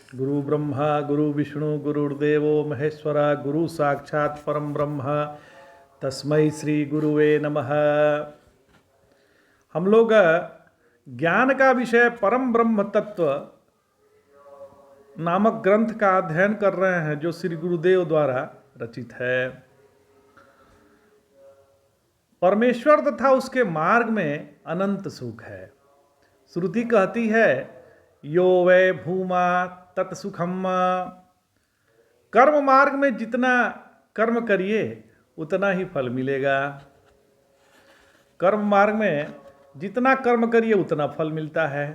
गुरु ब्रह्मा गुरु विष्णु गुरुर्देवो महेश्वरा गुरु साक्षात परम ब्रह्म तस्मै श्री गुरुवे नमः। हम लोग ज्ञान का विषय परम ब्रह्म तत्व नामक ग्रंथ का अध्ययन कर रहे हैं जो श्री गुरुदेव द्वारा रचित है। परमेश्वर तथा उसके मार्ग में अनंत सुख है। श्रुति कहती है यो वै भूमा तत्सुखम। कर्म मार्ग में जितना कर्म करिए उतना ही फल मिलेगा। कर्म मार्ग में जितना कर्म करिए उतना फल मिलता है।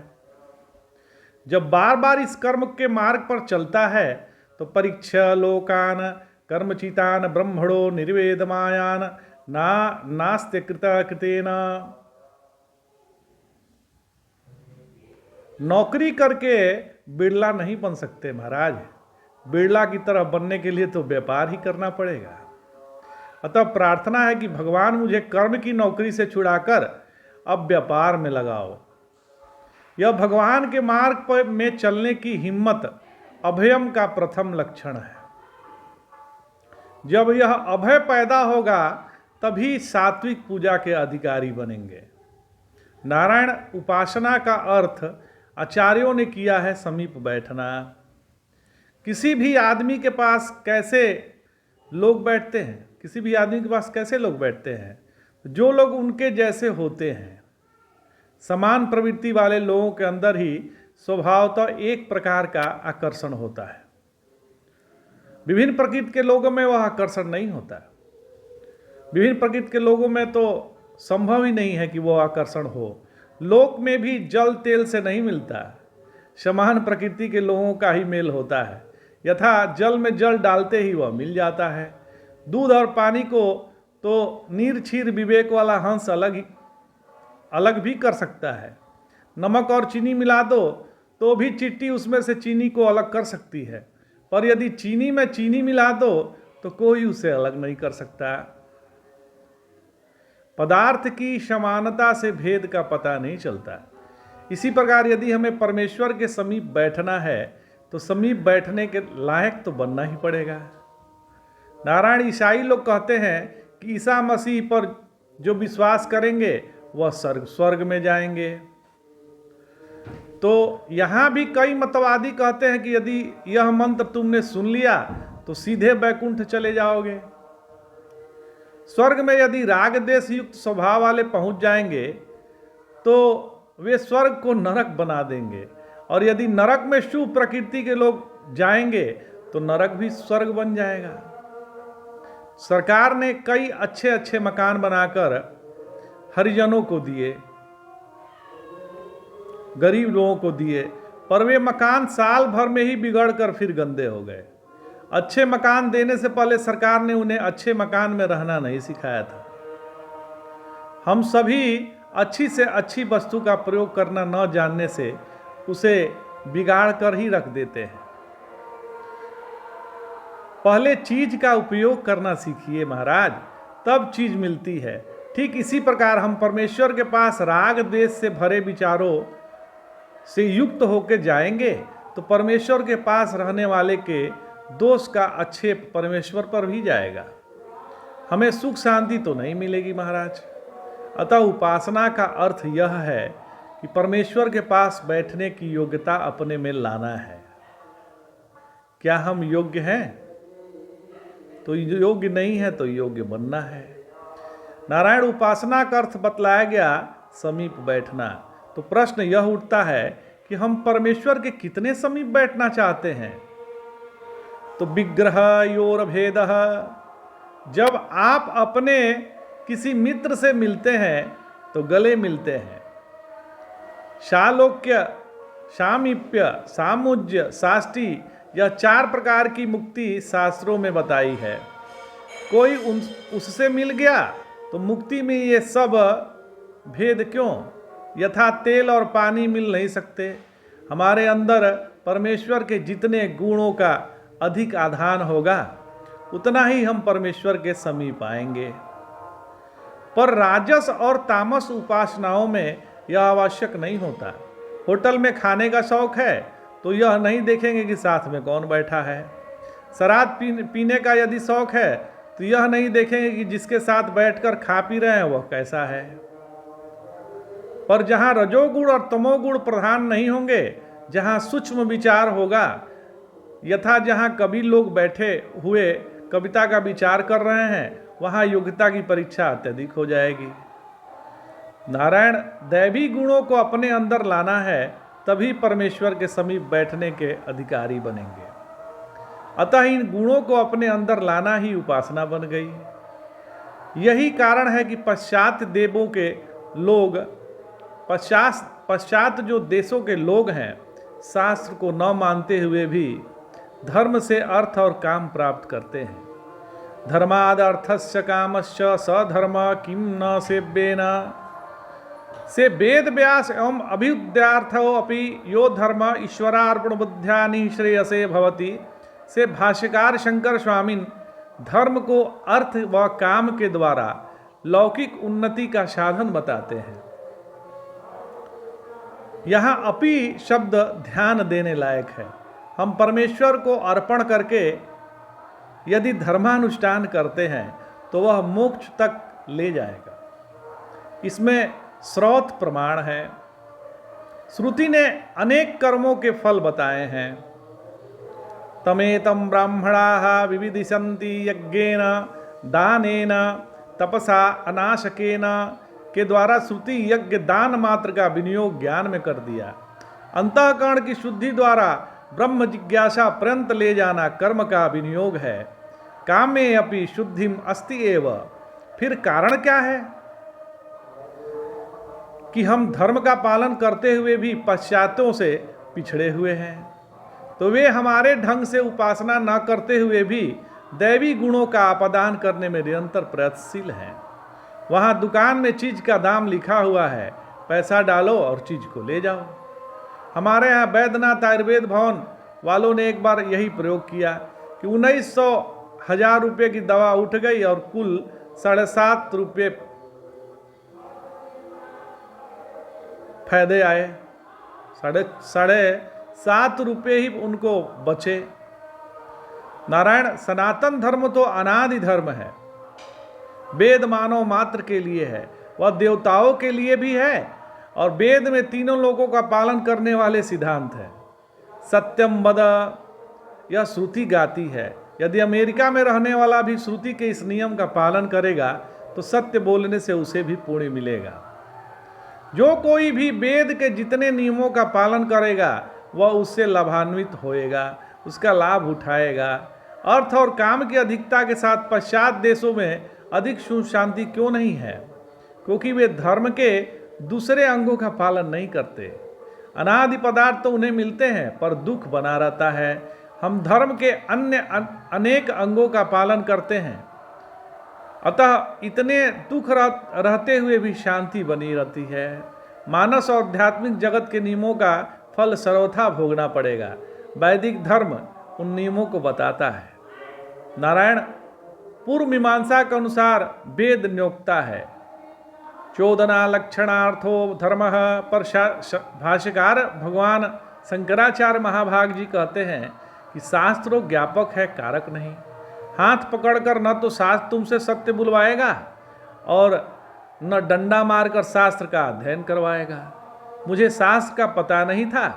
जब बार बार इस कर्म के मार्ग पर चलता है तो परीक्षा लोकान कर्मचितान ब्रह्मणो निर्वेदमायान नास्ते कृता कृतेन। नौकरी करके बिरला नहीं बन सकते महाराज। बिरला की तरह बनने के लिए तो व्यापार ही करना पड़ेगा। अतः प्रार्थना है कि भगवान मुझे कर्म की नौकरी से छुड़ाकर अब व्यापार में लगाओ। यह भगवान के मार्ग पर में चलने की हिम्मत अभयम का प्रथम लक्षण है। जब यह अभय पैदा होगा तभी सात्विक पूजा के अधिकारी बनेंगे। नारायण उपासना का अर्थ आचार्यों ने किया है समीप बैठना। किसी भी आदमी के पास कैसे लोग बैठते हैं? किसी भी आदमी के पास कैसे लोग बैठते हैं? जो लोग उनके जैसे होते हैं। समान प्रवृत्ति वाले लोगों के अंदर ही स्वभावतः एक प्रकार का आकर्षण होता है। विभिन्न प्रकृति के लोगों में वह आकर्षण नहीं होता। विभिन्न प्रकृति के लोगों में तो संभव ही नहीं है कि वह आकर्षण हो। लोक में भी जल तेल से नहीं मिलता। समान प्रकृति के लोगों का ही मेल होता है। यथा जल में जल डालते ही वह मिल जाता है। दूध और पानी को तो नीर क्षीर विवेक वाला हंस अलग भी कर सकता है। नमक और चीनी मिला दो तो भी चिट्टी उसमें से चीनी को अलग कर सकती है, पर यदि चीनी में चीनी मिला दो तो कोई उसे अलग नहीं कर सकता। पदार्थ की समानता से भेद का पता नहीं चलता। इसी प्रकार यदि हमें परमेश्वर के समीप बैठना है तो समीप बैठने के लायक तो बनना ही पड़ेगा। नारायण ईसाई लोग कहते हैं कि ईसा मसीह पर जो विश्वास करेंगे वह स्वर्ग में जाएंगे। तो यहाँ भी कई मतवादी कहते हैं कि यदि यह मंत्र तुमने सुन लिया तो सीधे वैकुंठ चले जाओगे। स्वर्ग में यदि राग देश युक्त स्वभाव वाले पहुंच जाएंगे तो वे स्वर्ग को नरक बना देंगे, और यदि नरक में शुभ प्रकृति के लोग जाएंगे तो नरक भी स्वर्ग बन जाएगा। सरकार ने कई अच्छे अच्छे मकान बनाकर हरिजनों को दिए, गरीब लोगों को दिए, पर वे मकान साल भर में ही बिगड़कर फिर गंदे हो गए। अच्छे मकान देने से पहले सरकार ने उन्हें अच्छे मकान में रहना नहीं सिखाया था। हम सभी अच्छी से अच्छी वस्तु का प्रयोग करना न जानने से उसे बिगाड़ कर ही रख देते हैं। पहले चीज का उपयोग करना सीखिए महाराज, तब चीज मिलती है। ठीक इसी प्रकार हम परमेश्वर के पास राग द्वेष से भरे विचारों से युक्त होकर जाएंगे तो परमेश्वर के पास रहने वाले के दोष का आक्षेप परमेश्वर पर भी जाएगा। हमें सुख शांति तो नहीं मिलेगी महाराज। अतः उपासना का अर्थ यह है कि परमेश्वर के पास बैठने की योग्यता अपने में लाना है। क्या हम योग्य हैं? तो योग्य नहीं है तो योग्य बनना है। नारायण उपासना का अर्थ बतलाया गया समीप बैठना। तो प्रश्न यह उठता है कि हम परमेश्वर के कितने समीप बैठना चाहते हैं? तो विग्रह योर भेद। जब आप अपने किसी मित्र से मिलते हैं तो गले मिलते हैं। शालोक्य, सामीप्य, सामुज्य, साष्टी, यह 4 प्रकार की मुक्ति शास्त्रों में बताई है। कोई उससे मिल गया तो मुक्ति में ये सब भेद क्यों? यथा तेल और पानी मिल नहीं सकते। हमारे अंदर परमेश्वर के जितने गुणों का अधिक आधान होगा उतना ही हम परमेश्वर के समीप आएंगे। पर राजस और तामस उपासनाओं में यह आवश्यक नहीं होता। होटल में खाने का शौक है तो यह नहीं देखेंगे कि साथ में कौन बैठा है। शराब पीने का यदि शौक है तो यह नहीं देखेंगे कि जिसके साथ बैठकर खा पी रहे हैं वह कैसा है। पर जहाँ रजोगुण और तमोगुण प्रधान नहीं होंगे, जहाँ सूक्ष्म विचार होगा, यथा जहाँ कवि लोग बैठे हुए कविता का विचार कर रहे हैं, वहाँ योग्यता की परीक्षा अत्यधिक हो जाएगी। नारायण दैवी गुणों को अपने अंदर लाना है, तभी परमेश्वर के समीप बैठने के अधिकारी बनेंगे। अतः इन गुणों को अपने अंदर लाना ही उपासना बन गई। यही कारण है कि पश्चात देवों के लोग, पश्चात जो देशों के लोग हैं, शास्त्र को न मानते हुए भी धर्म से अर्थ और काम प्राप्त करते हैं। धर्माद अर्थस्य कामश्च सधर्म किम न सेव्येन से वेद व्यास एवं अभ्युदयार्थो अपि यो धर्म ईश्वरार्पण बुद्ध्यानि श्रेयसे भवति से भाष्यकार शंकर स्वामिन धर्म को अर्थ व काम के द्वारा लौकिक उन्नति का साधन बताते हैं। यहाँ अपि शब्द ध्यान देने लायक है। हम परमेश्वर को अर्पण करके यदि धर्मानुष्ठान करते हैं तो वह मोक्ष तक ले जाएगा। इसमें स्रोत प्रमाण है। श्रुति ने अनेक कर्मों के फल बताए हैं। तमेतम ब्राह्मणाः विविदिशन्ति यज्ञेन दानेन तपसा अनाशकेन के द्वारा श्रुति यज्ञ दान मात्र का विनियोग ज्ञान में कर दिया। अंतःकरण की शुद्धि द्वारा ब्रह्म जिज्ञासा पर्यंत ले जाना कर्म का विनियोग है। कामे अपि शुद्धिम अस्ति एव। फिर कारण क्या है कि हम धर्म का पालन करते हुए भी पश्चात्यों से पिछड़े हुए हैं, तो वे हमारे ढंग से उपासना न करते हुए भी दैवी गुणों का आपादान करने में निरंतर प्रयत्नशील हैं। वहाँ दुकान में चीज का दाम लिखा हुआ है, पैसा डालो और चीज को ले जाओ। हमारे यहाँ वैद्यनाथ आयुर्वेद भवन वालों ने एक बार यही प्रयोग किया कि 1900 रुपये की दवा उठ गई और कुल 7.5 रुपये फायदे आए। 7.5 रुपये ही उनको बचे। नारायण सनातन धर्म तो अनादि धर्म है। वेद मानव मात्र के लिए है, वह देवताओं के लिए भी है, और वेद में तीनों लोगों का पालन करने वाले सिद्धांत है। सत्यम वद, यह श्रुति गाती है। यदि अमेरिका में रहने वाला भी श्रुति के इस नियम का पालन करेगा तो सत्य बोलने से उसे भी पुण्य मिलेगा। जो कोई भी वेद के जितने नियमों का पालन करेगा वह उससे लाभान्वित होएगा, उसका लाभ उठाएगा। अर्थ और काम की अधिकता के साथ पश्चात देशों में अधिक सुख शांति क्यों नहीं है? क्योंकि वे धर्म के दूसरे अंगों का पालन नहीं करते। अनादि पदार्थ तो उन्हें मिलते हैं पर दुख बना रहता है। हम धर्म के अन्य अनेक अंगों का पालन करते हैं, अतः इतने दुख रहते हुए भी शांति बनी रहती है। मानस और आध्यात्मिक जगत के नियमों का फल सर्वथा भोगना पड़ेगा। वैदिक धर्म उन नियमों को बताता है। नारायण पूर्व मीमांसा के अनुसार वेद नियोक्ता है। चोदना लक्षणार्थो धर्म पर भाष्यकार भगवान शंकराचार्य महाभाग जी कहते हैं कि शास्त्रों ज्ञापक है, कारक नहीं। हाथ पकड़कर न तो शास्त्र तुमसे सत्य बुलवाएगा और न डंडा मारकर शास्त्र का अध्ययन करवाएगा। मुझे शास्त्र का पता नहीं था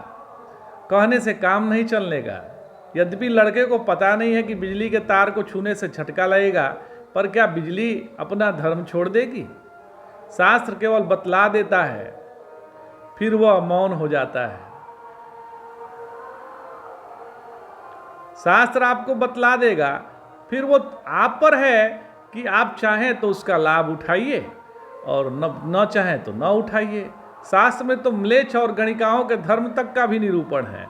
कहने से काम नहीं चलने का। यद्यपि लड़के को पता नहीं है कि बिजली के तार को छूने से झटका लगेगा, पर क्या बिजली अपना धर्म छोड़ देगी? शास्त्र केवल बतला देता है, फिर वह मौन हो जाता है। शास्त्र आपको बतला देगा, फिर वो आप पर है कि आप चाहें तो उसका लाभ उठाइए और न चाहें तो न उठाइए। शास्त्र में तो म्लेच्छ और गणिकाओं के धर्म तक का भी निरूपण है।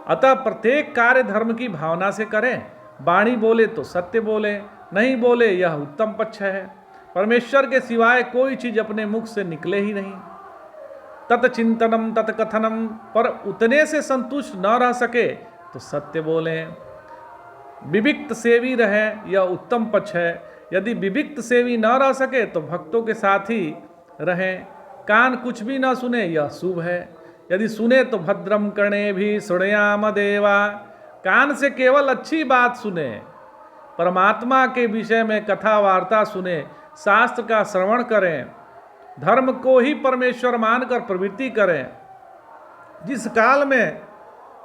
अतः प्रत्येक कार्य धर्म की भावना से करें। वाणी बोले तो सत्य बोले, नहीं बोले यह उत्तम पक्ष है। परमेश्वर के सिवाय कोई चीज अपने मुख से निकले ही नहीं। तत्चिंतनम तत्कथनम, पर उतने से संतुष्ट न रह सके तो सत्य बोलें। विविक्त सेवी रहें, यह उत्तम पक्ष है। यदि विविक्त सेवी न रह सके तो भक्तों के साथ ही रहें। कान कुछ भी न सुने, यह शुभ है। यदि सुने तो भद्रम कर्णे भी सुनयाम देवा, कान से केवल अच्छी बात सुने, परमात्मा के विषय में कथा वार्ता सुने, शास्त्र का श्रवण करें, धर्म को ही परमेश्वर मानकर प्रवृत्ति करें, जिस काल में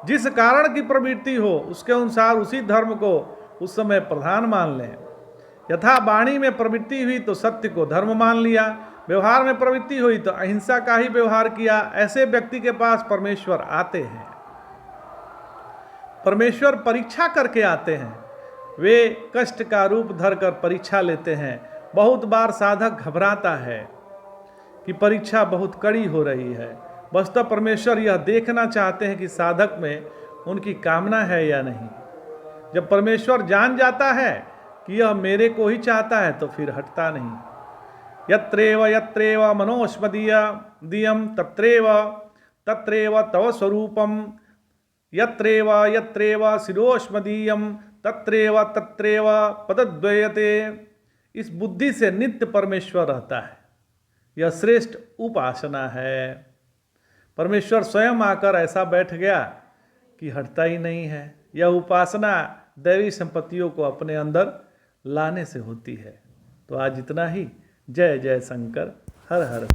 जिस कारण की प्रवृत्ति हो उसके अनुसार उसी धर्म को उस समय प्रधान मान लें। यथा वाणी में प्रवृत्ति हुई तो सत्य को धर्म मान लिया, व्यवहार में प्रवृत्ति हुई तो अहिंसा का ही व्यवहार किया। ऐसे व्यक्ति के पास परमेश्वर आते हैं, परमेश्वर परीक्षा करके आते हैं। वे कष्ट का रूप धरकर परीक्षा लेते हैं। बहुत बार साधक घबराता है कि परीक्षा बहुत कड़ी हो रही है। वस्तुतः परमेश्वर यह देखना चाहते हैं कि साधक में उनकी कामना है या नहीं। जब परमेश्वर जान जाता है कि यह मेरे को ही चाहता है तो फिर हटता नहीं। यत्रेव यत्रेव मनोस्मदीयम तत्रेव तत्रेव तव स्वरूपम, यत्रेव यत्रेव शिरोस्मदीयम तत्रेव तत्रेव पदद्वयते। इस बुद्धि से नित्य परमेश्वर रहता है। यह श्रेष्ठ उपासना है। परमेश्वर स्वयं आकर ऐसा बैठ गया कि हटता ही नहीं है। यह उपासना दैवी संपत्तियों को अपने अंदर लाने से होती है। तो आज इतना ही। जय जय शंकर, हर हर।